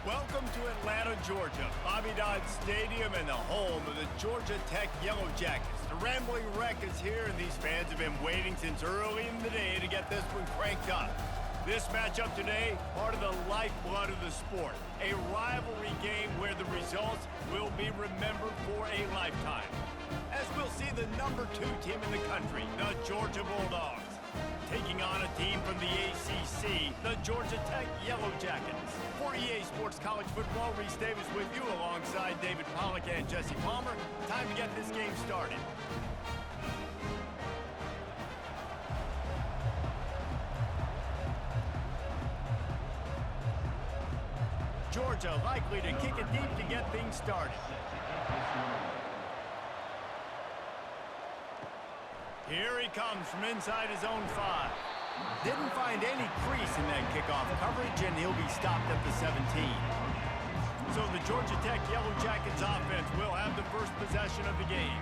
Welcome to Atlanta, Georgia, Bobby Dodd Stadium and the home of the Georgia Tech Yellow Jackets. The Rambling Wreck is here, and these fans have been waiting since early in the day to get this one cranked up. This matchup today, part of the lifeblood of the sport. A rivalry game where the results will be remembered for a lifetime. As we'll see the number 2 team in the country, the Georgia Bulldogs, taking on a team from the ACC, the Georgia Tech Yellow Jackets. For EA Sports College Football, Reese Davis with you alongside David Pollack and Jesse Palmer. Time to get this game started. Georgia likely to kick it deep to get things started. Here he comes from inside his own 5. Didn't find any crease in that kickoff coverage, and he'll be stopped at the 17. So the Georgia Tech Yellow Jackets offense will have the first possession of the game.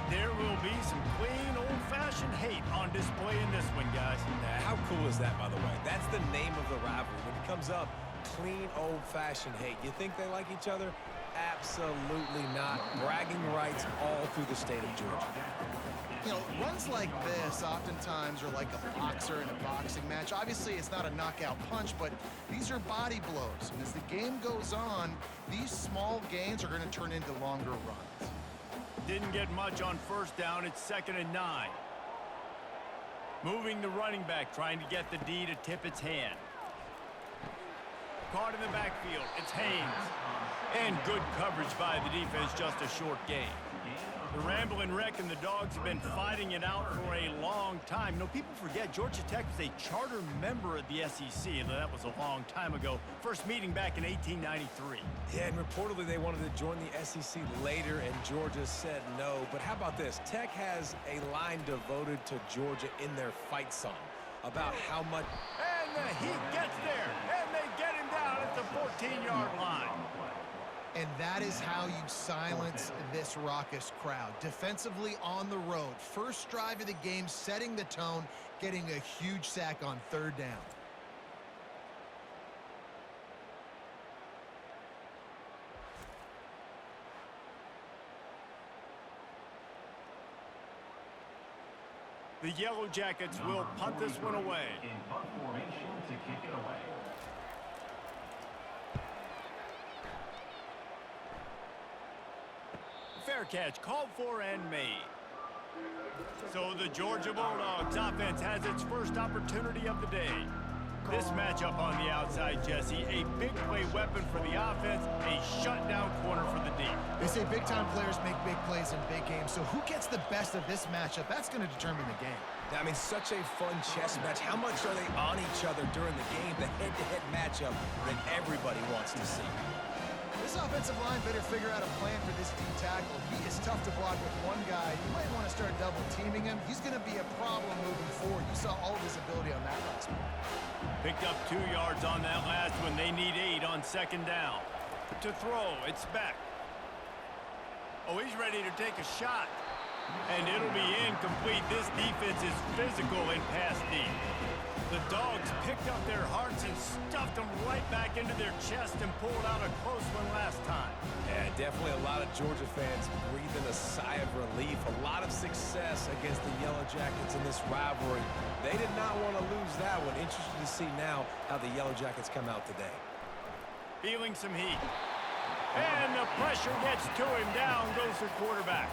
There will be some clean, old-fashioned hate on display in this one, guys. How cool is that, by the way? That's the name of the rivalry. When it comes up, clean, old-fashioned hate. You think they like each other? Absolutely not. Bragging rights all through the state of Georgia. You know, runs like this oftentimes are like a boxer in a boxing match. Obviously, it's not a knockout punch, but these are body blows. And as the game goes on, these small gains are going to turn into longer runs. Didn't get much on first down. It's 2nd and 9. Moving the running back, trying to get the D to tip its hand. Caught in the backfield. It's Haynes. And good coverage by the defense, just a short gain. The Rambling Wreck and the Dogs have been fighting it out for a long time. You know, people forget Georgia Tech was a charter member of the SEC, and that was a long time ago. First meeting back in 1893. Yeah, and reportedly they wanted to join the SEC later, and Georgia said no. But how about this? Tech has a line devoted to Georgia in their fight song about how much... And the Heat gets there, and they get him down at the 14-yard line. And that is how you silence this raucous crowd. Defensively on the road. First drive of the game, setting the tone, getting a huge sack on 3rd down. The Yellow Jackets will punt this one away. In punt formation to kick it away. Fair catch, called for and made. So the Georgia Bulldogs offense has its first opportunity of the day. This matchup on the outside, Jesse, a big play weapon for the offense, a shutdown corner for the D. They say big-time players make big plays in big games, so who gets the best of this matchup? That's going to determine the game. I mean, such a fun chess match. How much are they on each other during the game? The head-to-head matchup that everybody wants to see. This offensive line better figure out a plan for this D tackle. He is tough to block with one guy. You might want to start double-teaming him. He's going to be a problem moving forward. You saw all of his ability on that last one. Picked up 2 yards on that last one. They need 8 on 2nd down. To throw, it's back. Oh, he's ready to take a shot. And it'll be incomplete. This defense is physical in pass deep. The Dogs picked up their hearts and stuffed them right back into their chest and pulled out a close one last time. Yeah, definitely a lot of Georgia fans breathing a sigh of relief. A lot of success against the Yellow Jackets in this rivalry. They did not want to lose that one. Interesting to see now how the Yellow Jackets come out today. Feeling some heat. And the pressure gets to him. Down goes the quarterback.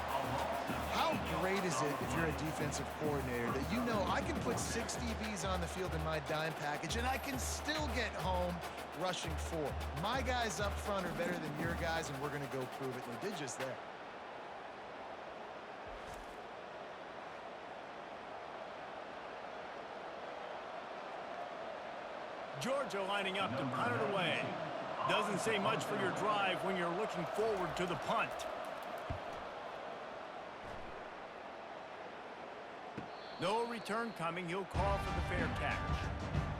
How great is it if you're a defensive coordinator that you know I can put 6 DBs on the field in my dime package and I can still get home rushing 4. My guys up front are better than your guys, and we're going to go prove it. And they did just that. Georgia lining up to punt it away. Doesn't say much for your drive when you're looking forward to the punt. No return coming. He'll call for the fair catch.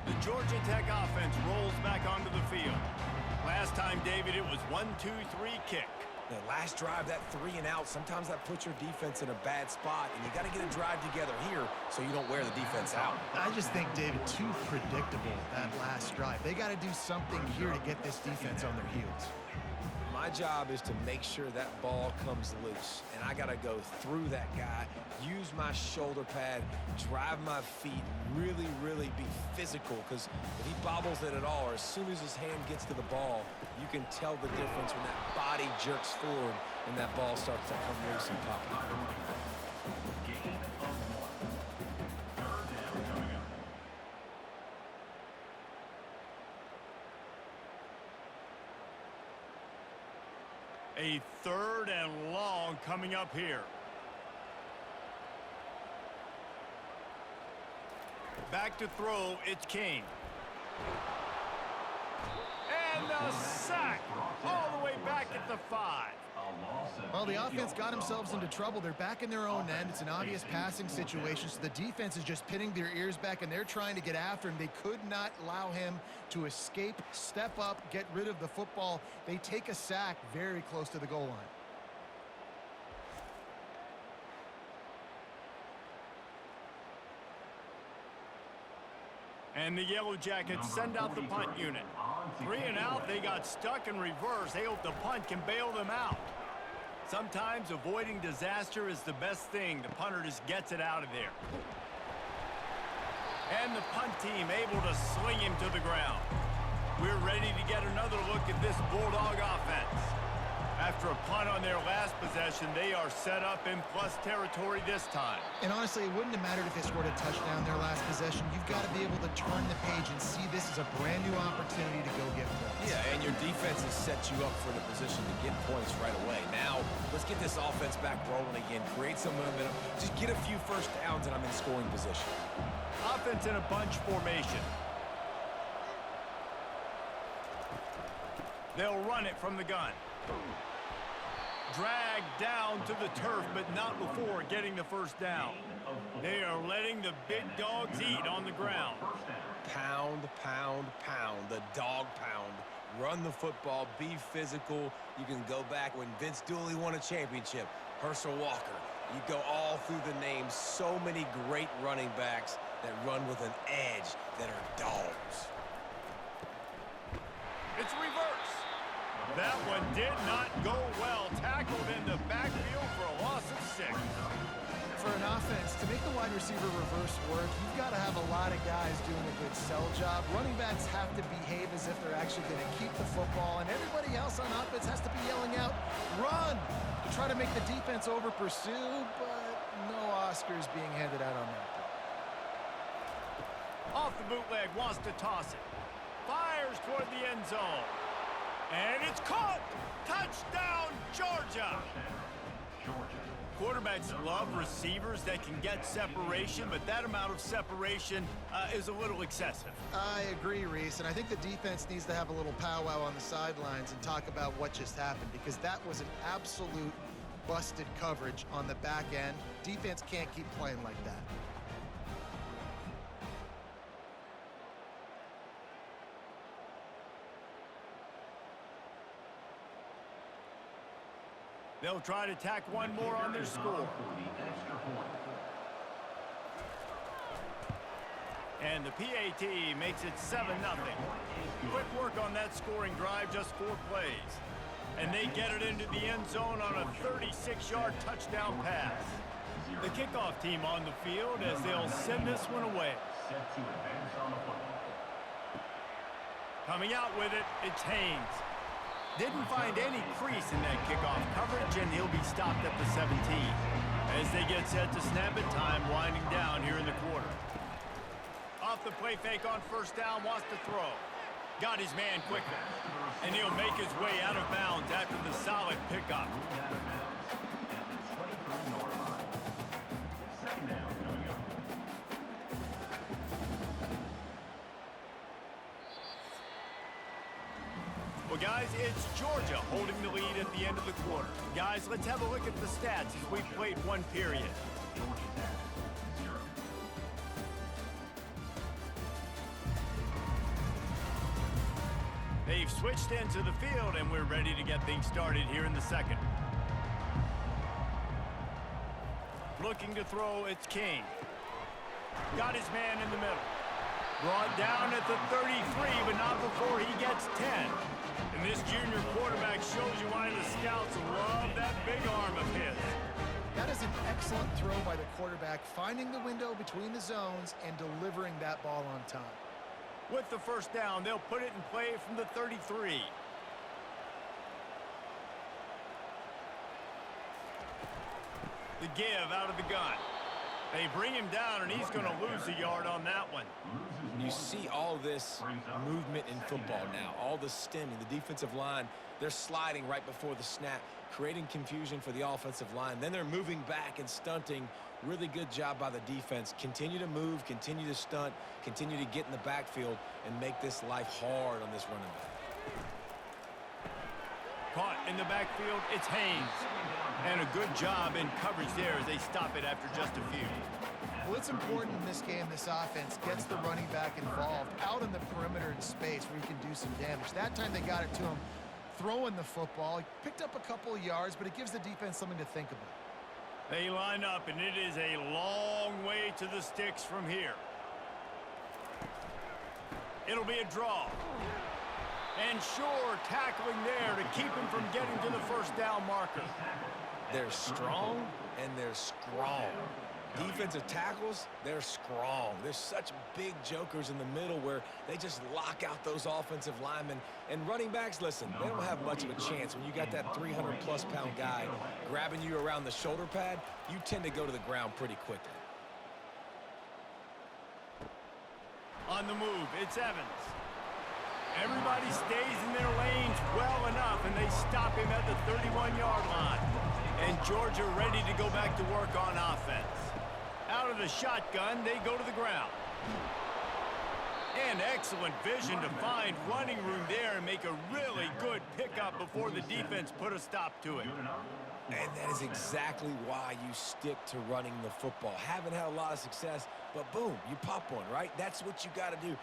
The Georgia Tech offense rolls back onto the field. Last time, David, it was 1-2-3 kick. The last drive, that 3 and out, sometimes that puts your defense in a bad spot, and you got to get a drive together here so you don't wear the defense out. I just think, David, too predictable, that last drive. They got to do something here to get this defense on their heels. My job is to make sure that ball comes loose, and I got to go through that guy, use my shoulder pad, drive my feet, really, really be physical, because if he bobbles it at all, or as soon as his hand gets to the ball, you can tell the difference when that body jerks forward and that ball starts to come loose and pop. Gain of 1. 3rd down coming up. A 3rd and long coming up here. Back to throw, it's King. And a sack all the way back at the 5. Well, the offense got themselves into trouble. They're back in their own end. It's an obvious passing situation, so the defense is just pinning their ears back, and they're trying to get after him. They could not allow him to escape, step up, get rid of the football. They take a sack very close to the goal line. And the Yellow Jackets send out the punt unit. 3 and out, they got stuck in reverse. They hope the punt can bail them out. Sometimes avoiding disaster is the best thing. The punter just gets it out of there. And the punt team able to sling him to the ground. We're ready to get another look at this Bulldog offense. After a punt on their last possession, they are set up in plus territory this time. And honestly, it wouldn't have mattered if they scored a touchdown their last possession. You've got to be able to turn the page and see this as a brand new opportunity to go get points. Yeah, and your defense has set you up for the position to get points right away. Now, let's get this offense back rolling again, create some momentum, just get a few first downs, and I'm in scoring position. Offense in a bunch formation. They'll run it from the gun. Dragged down to the turf, but not before getting the first down. They are letting the big dogs eat on the ground. Pound, pound, pound, the dog pound. Run the football, be physical. You can go back when Vince Dooley won a championship, Herschel Walker. You go all through the names. So many great running backs that run with an edge that are dogs. It's reverse. That one did not go well. Tackled in the backfield for a loss of 6. For an offense, to make the wide receiver reverse work, you've got to have a lot of guys doing a good sell job. Running backs have to behave as if they're actually going to keep the football, and everybody else on offense has to be yelling out, run, to try to make the defense over-pursue, but no Oscars being handed out on that. Off the bootleg, wants to toss it. Fires toward the end zone. And it's caught! Touchdown, Georgia! Quarterbacks love receivers that can get separation, but that amount of separation is a little excessive. I agree, Reese, and I think the defense needs to have a little powwow on the sidelines and talk about what just happened, because that was an absolute busted coverage on the back end. Defense can't keep playing like that. They'll try to tack one more on their score. And the PAT makes it 7-0. Quick work on that scoring drive, just 4 plays. And they get it into the end zone on a 36-yard touchdown pass. The kickoff team on the field as they'll send this one away. Coming out with it, it's Haynes. Didn't find any crease in that kickoff coverage, and he'll be stopped at the 17. As they get set to snap it, time winding down here in the quarter. Off the play fake on first down, wants to throw. Got his man quickly. And he'll make his way out of bounds after the solid pickup. Well, guys, it's Georgia holding the lead at the end of the quarter. Guys, let's have a look at the stats as we played one period. They've switched into the field, and we're ready to get things started here in the second. Looking to throw, it's King. Got his man in the middle. Brought down at the 33, but not before he gets 10. And this junior quarterback shows you why the scouts love that big arm of his. That is an excellent throw by the quarterback, finding the window between the zones and delivering that ball on time. With the first down, they'll put it in play from the 33. The give out of the gun. They bring him down, and he's going to lose a yard on that one. You see all this movement in football now, all the stemming, the defensive line, they're sliding right before the snap, creating confusion for the offensive line. Then they're moving back and stunting. Really good job by the defense. Continue to move, continue to stunt, continue to get in the backfield, and make this life hard on this running back. Caught in the backfield, it's Haynes. And a good job in coverage there as they stop it after just a few. Well, it's important in this game this offense gets the running back involved out in the perimeter in space where he can do some damage. That time they got it to him throwing the football. He picked up a couple of yards, but it gives the defense something to think about. They line up, and it is a long way to the sticks from here. It'll be a draw. And sure, tackling there to keep him from getting to the first down marker. They're strong, and they're strong. Defensive tackles, they're strong. There's such big jokers in the middle where they just lock out those offensive linemen. And running backs, listen, they don't have much of a chance. When you got that 300-plus-pound guy grabbing you around the shoulder pad, you tend to go to the ground pretty quickly. On the move, it's Evans. Everybody stays in their lanes well enough, and they stop him at the 31-yard line. And Georgia ready to go back to work on offense. Out of the shotgun, they go to the ground. And excellent vision to find running room there and make a really good pickup before the defense put a stop to it. And that is exactly why you stick to running the football. Haven't had a lot of success, but boom, you pop one, right? That's what you got to do.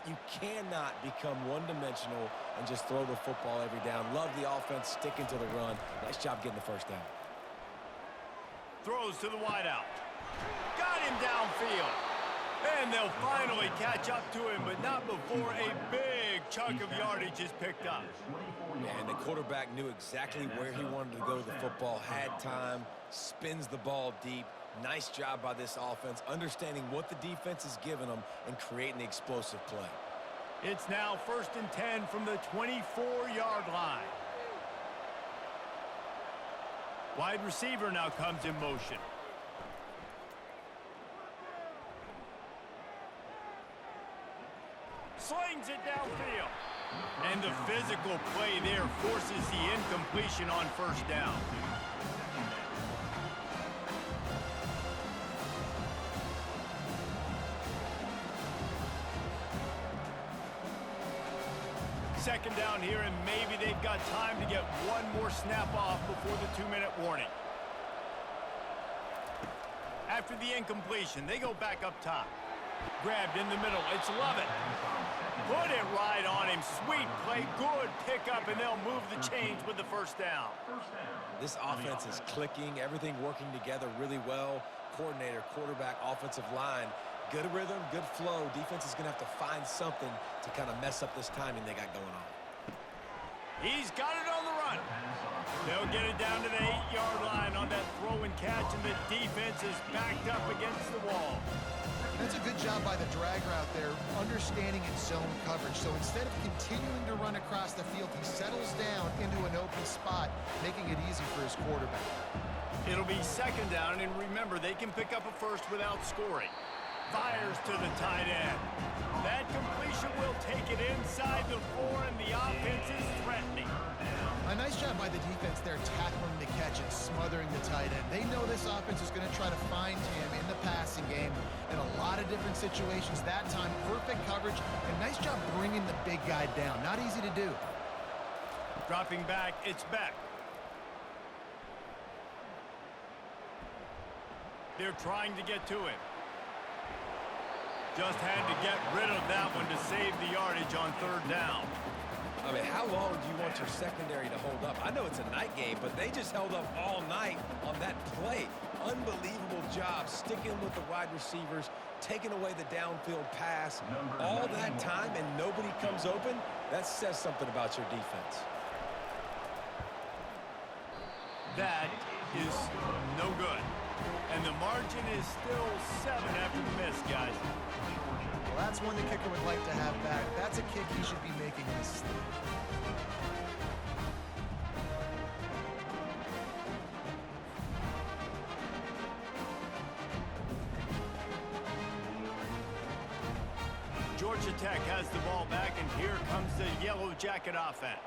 You cannot become one-dimensional and just throw the football every down. Love the offense sticking to the run. Nice job getting the first down. Throws to the wideout. Got him downfield. And they'll finally catch up to him, but not before a big chunk of yardage is picked up. And the quarterback knew exactly where he wanted to go with the football, had time, spins the ball deep. Nice job by this offense, understanding what the defense is giving them and creating the explosive play. It's now 1st and 10 from the 24-yard line. Wide receiver now comes in motion. Slings it downfield. And the physical play there forces the incompletion on first down. Second down here, and maybe they've got time to get one more snap off before the 2-minute warning. After the incompletion, they go back up top. Grabbed in the middle. It's Lovett. Put it right on him. Sweet play. Good pickup, and they'll move the chains with the first down. This offense is clicking. Everything working together really well. Coordinator, quarterback, offensive line. Good rhythm, good flow. Defense is going to have to find something to kind of mess up this timing they got going on. He's got it on the run. They'll get it down to the 8-yard line on that throw and catch, and the defense is backed up against the wall. That's a good job by the drag route there, understanding its zone coverage. So instead of continuing to run across the field, he settles down into an open spot, making it easy for his quarterback. It'll be second down, and remember, they can pick up a first without scoring. Fires to the tight end. That completion will take it inside the 4, and the offense is threatening. A nice job by the defense there, tackling the catch and smothering the tight end. They know this offense is going to try to find him in the passing game in a lot of different situations. That time, perfect coverage, and nice job bringing the big guy down. Not easy to do. Dropping back, it's Beck. They're trying to get to him. Just had to get rid of that one to save the yardage on third down. I mean, how long do you want your secondary to hold up? I know it's a night game, but they just held up all night on that play. Unbelievable job sticking with the wide receivers, taking away the downfield pass. All that time and nobody comes open, that says something about your defense. That is no good. And the margin is still 7 after the miss, guys. Well, that's one the kicker would like to have back. That's a kick he should be making in his sleep. Georgia Tech has the ball back, and here comes the Yellow Jacket offense.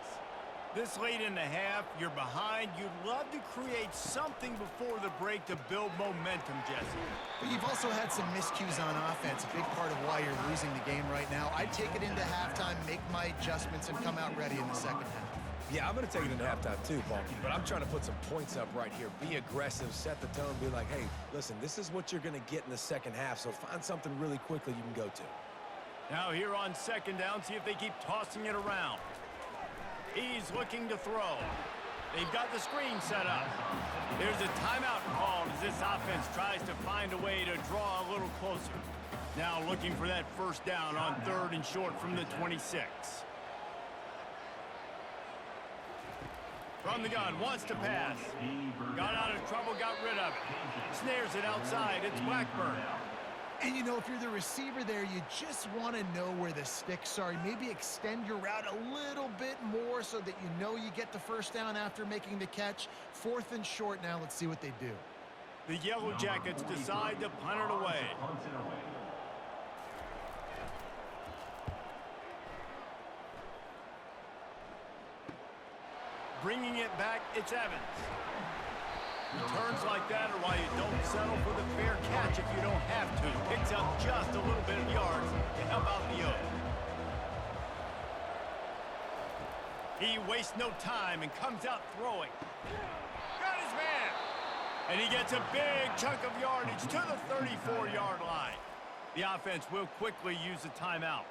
This late in the half, you're behind. You'd love to create something before the break to build momentum, Jesse. But you've also had some miscues on offense, a big part of why you're losing the game right now. I'd take it into halftime, make my adjustments, and come out ready in the second half. Yeah, I'm going to take it into halftime too, Bonky, but I'm trying to put some points up right here. Be aggressive, set the tone, be like, hey, listen, this is what you're going to get in the second half, so find something really quickly you can go to. Now here on second down, see if they keep tossing it around. He's looking to throw. They've got the screen set up. There's a timeout called as this offense tries to find a way to draw a little closer. Now looking for that first down on 3rd and short from the 26. From the gun, wants to pass. Got out of trouble, got rid of it. Snares it outside, it's Blackburn. And, you know, if you're the receiver there, you just want to know where the sticks are. Maybe extend your route a little bit more so that you know you get the first down after making the catch. 4th and short now. Let's see what they do. The Yellow Jackets decide to punt it away. Bringing it back, it's Evans. Returns like that are why you don't settle for the fair catch if you don't have to. Picks up just a little bit of yards to help out the O. He wastes no time and comes out throwing. Got his man. And he gets a big chunk of yardage to the 34-yard line. The offense will quickly use a timeout.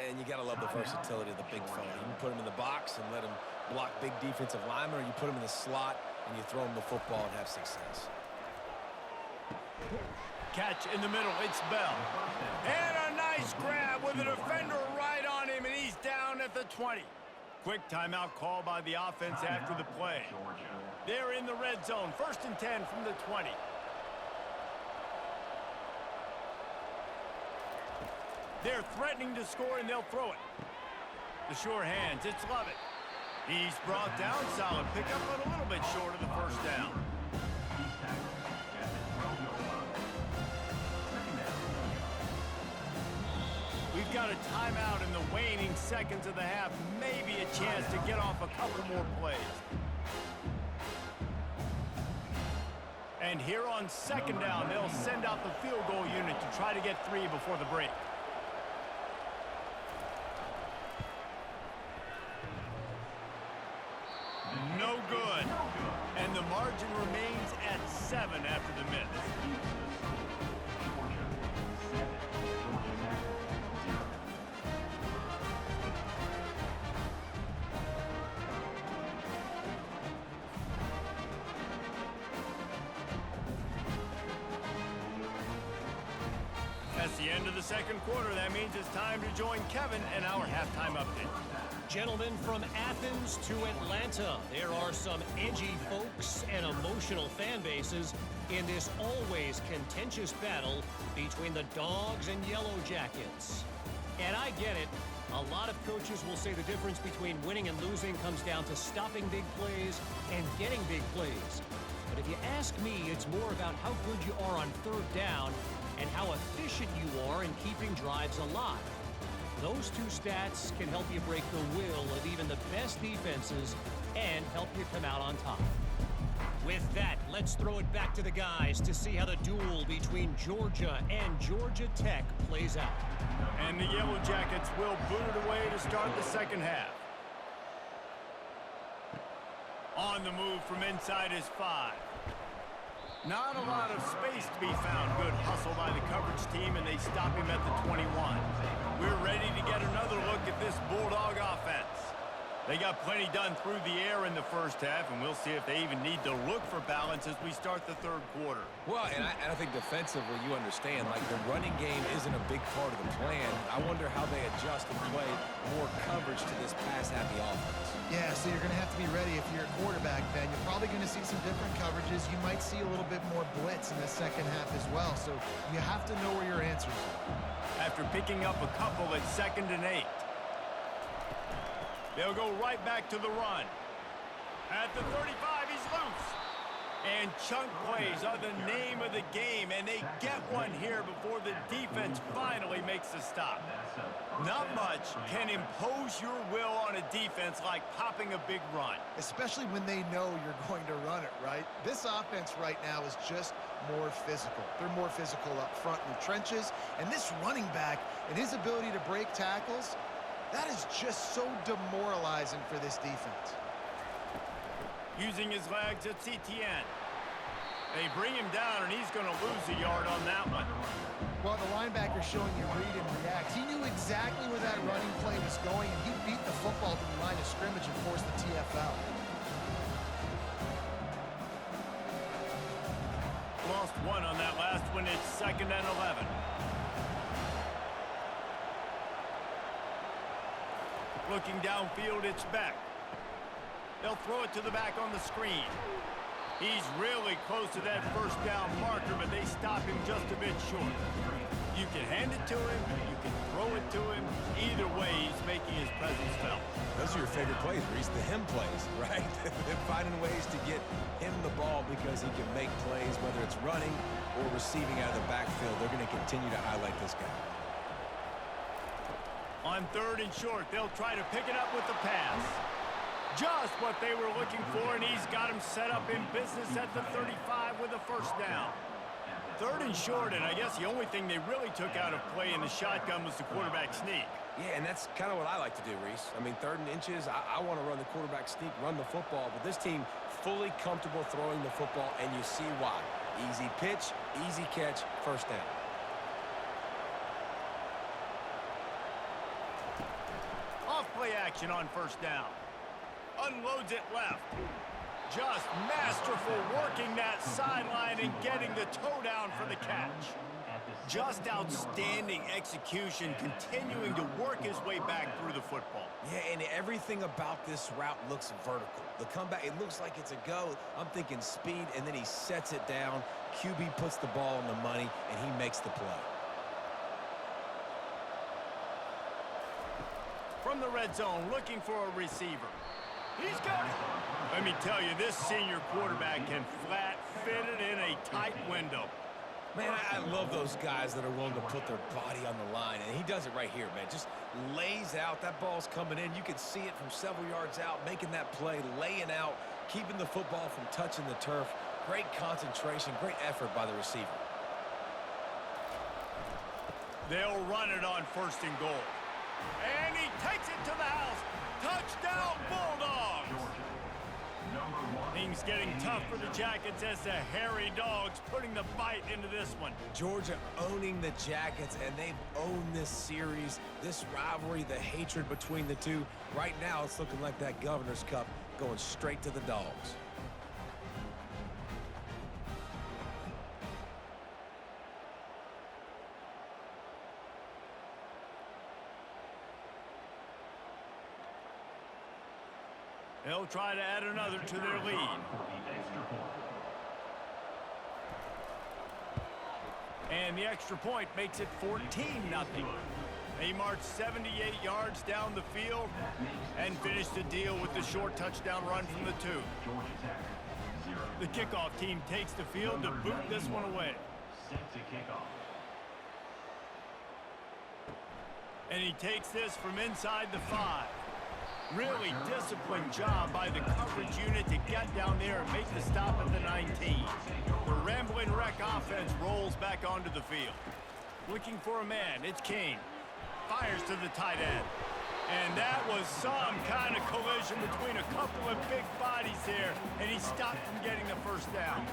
And you got to love the versatility of the big fella. You can put him in the box and let him block big defensive linemen, or you put him in the slot and you throw him the football and have success. Catch in the middle, it's Bell. And a nice grab with a defender right on him, and he's down at the 20. Quick timeout call by the offense after the play. They're in the red zone, 1st and 10 from the 20. They're threatening to score, and they'll throw it. The sure hands, it's Lovett. He's brought down, solid pickup, but a little bit short of the first down. We've got a timeout in the waning seconds of the half. Maybe a chance to get off a couple more plays. And here on second down, they'll send out the field goal unit to try to get 3 before the break. No good. And the margin remains at 7 after the miss. That's the end of the second quarter. That means it's time to join Kevin and our halftime update. Gentlemen, from Athens to Atlanta, there are some edgy folks and emotional fan bases in this always contentious battle between the Dogs and Yellow Jackets. And I get it. A lot of coaches will say the difference between winning and losing comes down to stopping big plays and getting big plays. But if you ask me, it's more about how good you are on 3rd down and how efficient you are in keeping drives alive. Those two stats can help you break the will of even the best defenses and help you come out on top. With that, let's throw it back to the guys to see how the duel between Georgia and Georgia Tech plays out. And the Yellow Jackets will boot it away to start the second half. On the move from inside is 5. Not a lot of space to be found. Good hustle by the coverage team, and they stop him at the 21. We're ready to get another look at this Bulldog offense. They got plenty done through the air in the first half, and we'll see if they even need to look for balance as we start the third quarter. Well, and I think defensively, you understand, like the running game isn't a big part of the plan. I wonder how they adjust and play more coverage to this pass-happy offense. Yeah, so you're going to have to be ready if you're a quarterback, Ben. You're probably going to see some different coverages. You might see a little bit more blitz in the second half as well, so you have to know where your answers are. After picking up a couple at 2nd and 8. They'll go right back to the run. At the 35, he's loose. And chunk plays are the name of the game, and they get one here before the defense finally makes a stop. Not much can impose your will on a defense like popping a big run. Especially when they know you're going to run it, right? This offense right now is just more physical. They're more physical up front in the trenches, and this running back and his ability to break tackles, that is just so demoralizing for this defense. Using his legs at CTN. They bring him down, and he's going to lose a yard on that one. Well, the linebacker's showing you read and react. He knew exactly where that running play was going, and he beat the football to the line of scrimmage and forced the TFL. Lost one on that last one. It's 2nd and 11. Looking downfield, it's Beck. They'll throw it to the back on the screen. He's really close to that first down marker, but they stop him just a bit short. You can hand it to him, you can throw it to him. Either way, he's making his presence felt. Those are your favorite plays, Reese, the him plays, right? They're finding ways to get him the ball because he can make plays, whether it's running or receiving out of the backfield. They're going to continue to highlight this guy. On 3rd and short, they'll try to pick it up with the pass. Just what they were looking for, and he's got him set up in business at the 35 with a first down. 3rd and short, and I guess the only thing they really took out of play in the shotgun was the quarterback sneak. Yeah, and that's kind of what I like to do, Reese. I mean, 3rd and inches, I want to run the quarterback sneak, run the football, but this team fully comfortable throwing the football, and you see why. Easy pitch, easy catch, first down. Off-play action on first down. Unloads it left. Just masterful working that sideline and getting the toe down for the catch. Just outstanding execution, continuing to work his way back through the football. Yeah, and everything about this route looks vertical. The comeback, it looks like it's a go. I'm thinking speed, and then he sets it down. QB puts the ball on the money, and he makes the play. From the red zone, looking for a receiver. He's got it. Let me tell you, this senior quarterback can flat fit it in a tight window. Man, I love those guys that are willing to put their body on the line, and he does it right here, man. Just lays out. That ball's coming in. You can see it from several yards out, making that play, laying out, keeping the football from touching the turf. Great concentration, great effort by the receiver. They'll run it on 1st and goal. And he takes it to the house. Touchdown, Bulldogs! Things getting tough for the Jackets as the hairy dogs putting the bite into this one. Georgia owning the Jackets, and they've owned this series, this rivalry, the hatred between the two. Right now, it's looking like that Governor's Cup going straight to the Dogs. They'll try to add another to their lead. And the extra point makes it 14-0. They march 78 yards down the field and finish the deal with the short touchdown run from the 2. The kickoff team takes the field to boot this one away. And he takes this from inside the 5. Really disciplined job by the coverage unit to get down there and make the stop at the 19. The Rambling Wreck offense rolls back onto the field. Looking for a man, it's King. Fires to the tight end. And that was some kind of collision between a couple of big bodies here, and he stopped from getting the first down.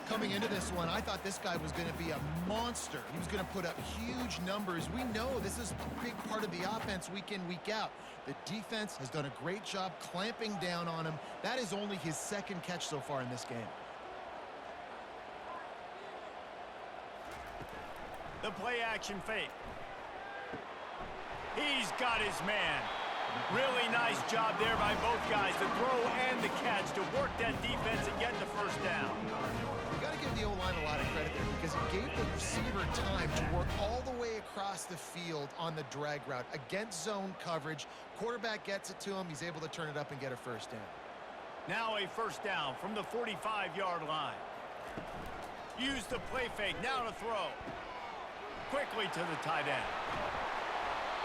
Coming into this one, I thought this guy was going to be a monster. He was going to put up huge numbers. We know this is a big part of the offense week in, week out. The defense has done a great job clamping down on him. That is only his second catch so far in this game. The play action fake. He's got his man. Really nice job there by both guys, the throw and the catch, to work that defense and get the first down. You got to give the O-line a lot of credit there because it gave the receiver time to work all the way across the field on the drag route against zone coverage. Quarterback gets it to him. He's able to turn it up and get a first down. Now a first down from the 45-yard line. Use the play fake, now to throw. Quickly to the tight end.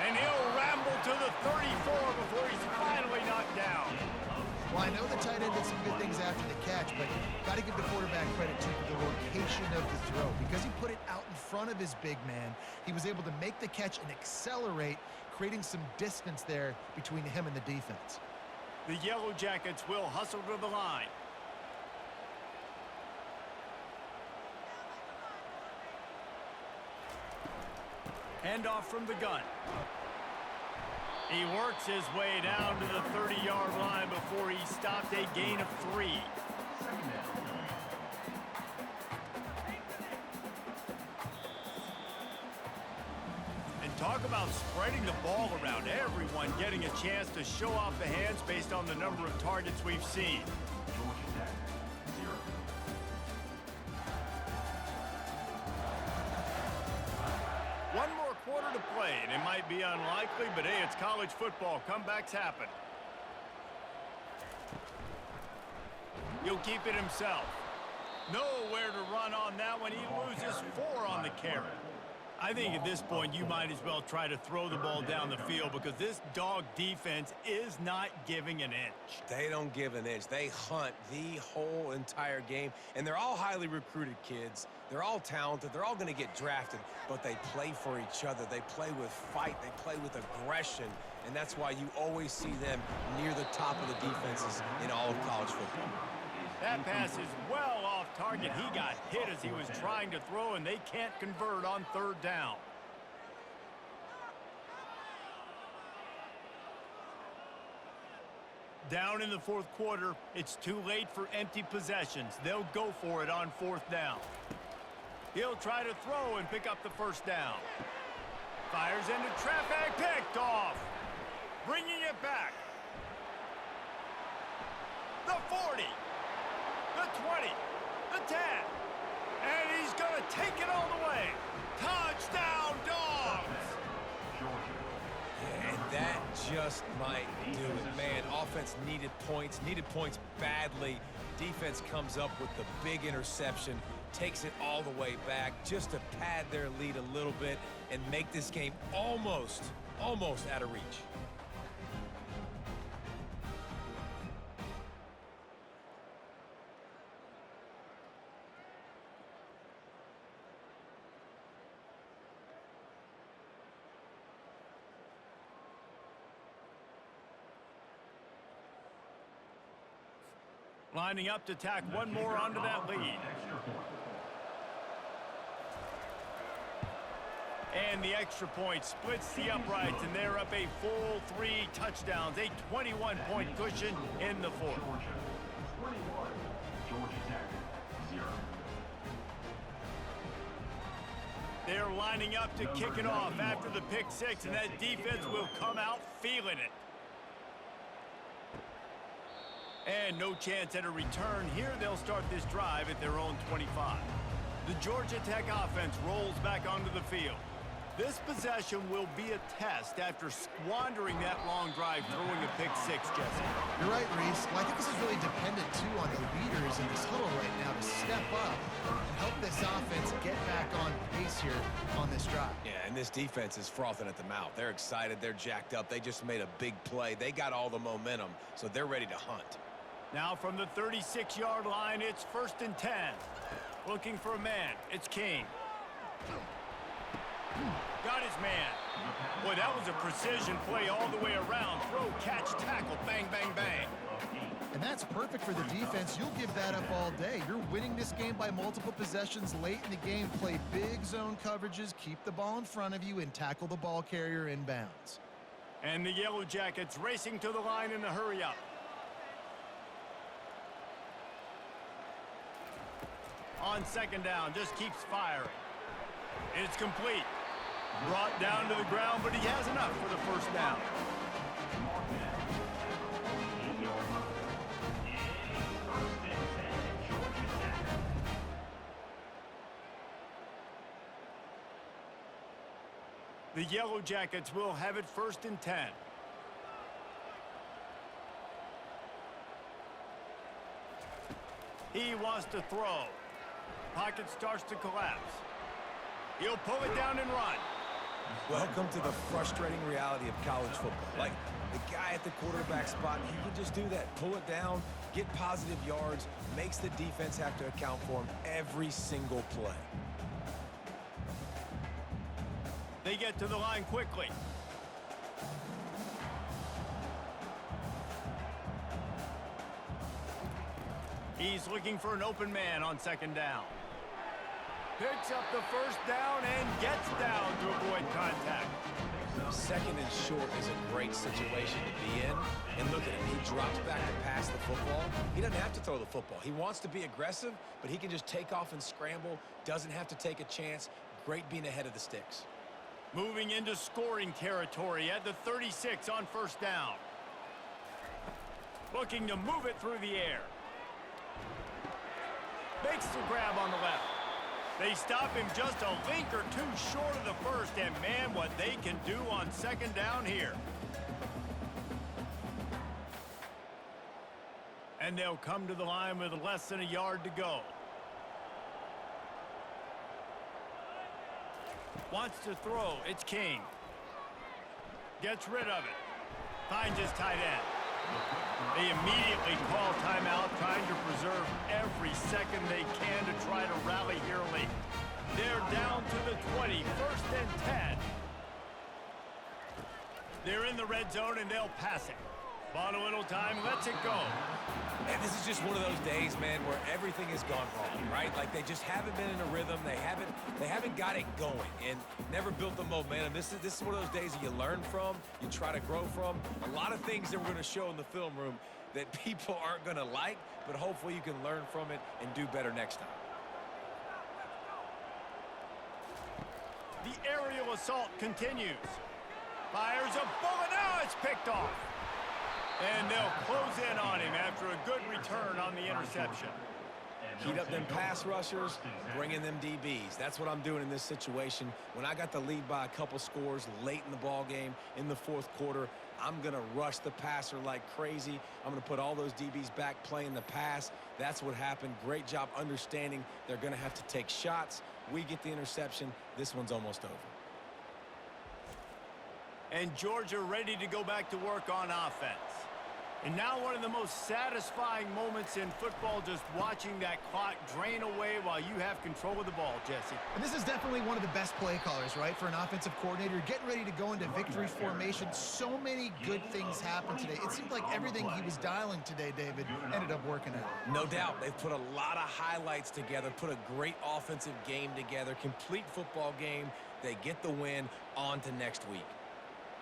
And he'll ramble to the 34 before he's finally knocked down. Well, I know the tight end did some good things after the catch, but got to give the quarterback credit to the location of the throw. Because he put it out in front of his big man, he was able to make the catch and accelerate, creating some distance there between him and the defense. The Yellow Jackets will hustle to the line. Handoff from the gun. He works his way down to the 30-yard line before he stopped a gain of 3. And talk about spreading the ball around. Everyone getting a chance to show off the hands based on the number of targets we've seen. One more quarter to play, and it might be unlikely, but hey, it's college football. Comebacks happen. He'll keep it himself. Nowhere to run on that one. He loses 4 on the carry. I think at this point you might as well try to throw the ball down the field because this dog defense is not giving an inch. They don't give an inch. They hunt the whole entire game, and they're all highly recruited kids. They're all talented. They're all going to get drafted, but they play for each other. They play with fight. They play with aggression, and that's why you always see them near the top of the defenses in all of college football. That pass is well off target. He got hit as he was trying to throw, and they can't convert on 3rd down. Down in the 4th quarter, it's too late for empty possessions. They'll go for it on 4th down. He'll try to throw and pick up the first down. Fires into traffic, picked off. Bringing it back. The 40. The 20, the 10, and he's going to take it all the way. Touchdown, Dogs! Yeah, and that just might do it. Man, offense needed points badly. Defense comes up with the big interception, takes it all the way back just to pad their lead a little bit and make this game almost out of reach. Lining up to tack one more onto that lead. And the extra point splits the uprights, and they're up a full 3 touchdowns, a 21-point cushion in the 4th. They're lining up to kick it off after the pick 6, and that defense will come out feeling it. And no chance at a return. Here they'll start this drive at their own 25. The Georgia Tech offense rolls back onto the field. This possession will be a test after squandering that long drive throwing a pick 6, Jesse. You're right, Reese. Well, I think this is really dependent, too, on the leaders in this huddle right now to step up and help this offense get back on pace here on this drive. Yeah, and this defense is frothing at the mouth. They're excited. They're jacked up. They just made a big play. They got all the momentum, so they're ready to hunt. Now from the 36-yard line, it's 1st and 10. Looking for a man. It's King. Got his man. Boy, that was a precision play all the way around. Throw, catch, tackle, bang, bang, bang. And that's perfect for the defense. You'll give that up all day. You're winning this game by multiple possessions late in the game. Play big zone coverages, keep the ball in front of you, and tackle the ball carrier inbounds. And the Yellow Jackets racing to the line in a hurry-up. On second down, just keeps firing. It's complete. Brought down to the ground, but he has enough for the first down. The Yellow Jackets will have it 1st and 10. He wants to throw. Pocket starts to collapse. He'll pull it down and run. Welcome to the frustrating reality of college football. Like, the guy at the quarterback spot, he can just do that. Pull it down, get positive yards, makes the defense have to account for him every single play. They get to the line quickly. He's looking for an open man on second down. Picks up the first down and gets down to avoid contact. Second and short is a great situation to be in. And look at him. He drops back to pass the football. He doesn't have to throw the football. He wants to be aggressive, but he can just take off and scramble. Doesn't have to take a chance. Great being ahead of the sticks. Moving into scoring territory at the 36 on first down. Looking to move it through the air. Makes the grab on the left. They stop him just a link or two short of the first, and man, what they can do on second down here. And they'll come to the line with less than a yard to go. Wants to throw. It's King. Gets rid of it. Finds his tight end. They immediately call timeout, trying to preserve every second they can to try to rally here late. They're down to the 20, 1st and 10. They're in the red zone, and they'll pass it. Bought a little time, lets it go. And this is just one of those days, man, where everything has gone wrong, right? Like, they just haven't been in a rhythm. They haven't got it going and never built the momentum. This is one of those days that you learn from, you try to grow from. A lot of things that we're going to show in the film room that people aren't going to like, but hopefully you can learn from it and do better next time. The aerial assault continues. Fires a bullet. Now it's picked off. And they'll close in on him after a good return on the interception. Heat up them pass rushers, bring in them DBs. That's what I'm doing in this situation. When I got the lead by a couple scores late in the ball game in the 4th quarter, I'm going to rush the passer like crazy. I'm going to put all those DBs back playing the pass. That's what happened. Great job understanding they're going to have to take shots. We get the interception. This one's almost over. And Georgia ready to go back to work on offense. And now one of the most satisfying moments in football, just watching that clock drain away while you have control of the ball, Jesse. And this is definitely one of the best play callers, right, for an offensive coordinator. Getting ready to go into victory formation. So many good things happened today. It seemed like everything he was dialing today, David, ended up working out. No doubt. They've put a lot of highlights together, put a great offensive game together, complete football game. They get the win. On to next week.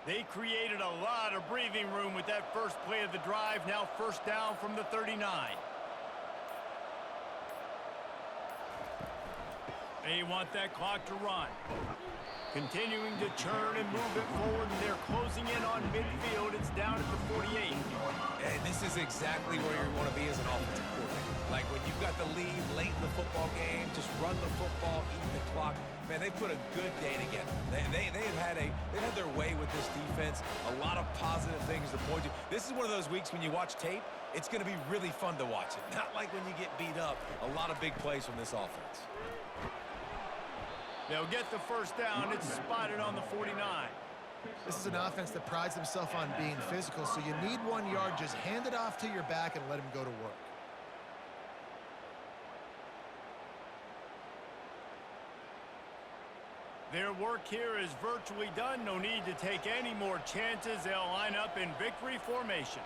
They created a lot of breathing room with that first play of the drive. Now first down from the 39. They want that clock to run. Continuing to churn and move it forward, and they're closing in on midfield. It's down at the 48. And this is exactly where you want to be as an offensive coordinator. Like, when you've got the lead late in the football game, just run the football, eat the clock. Man, they put a good day together. They've had their way with this defense. A lot of positive things to point to. This is one of those weeks when you watch tape, it's going to be really fun to watch it. Not like when you get beat up. A lot of big plays from this offense. They'll get the first down. It's spotted on the 49. This is an offense that prides themselves on being physical, so you need 1 yard. Just hand it off to your back and let him go to work. Their work here is virtually done. No need to take any more chances. They'll line up in victory formation.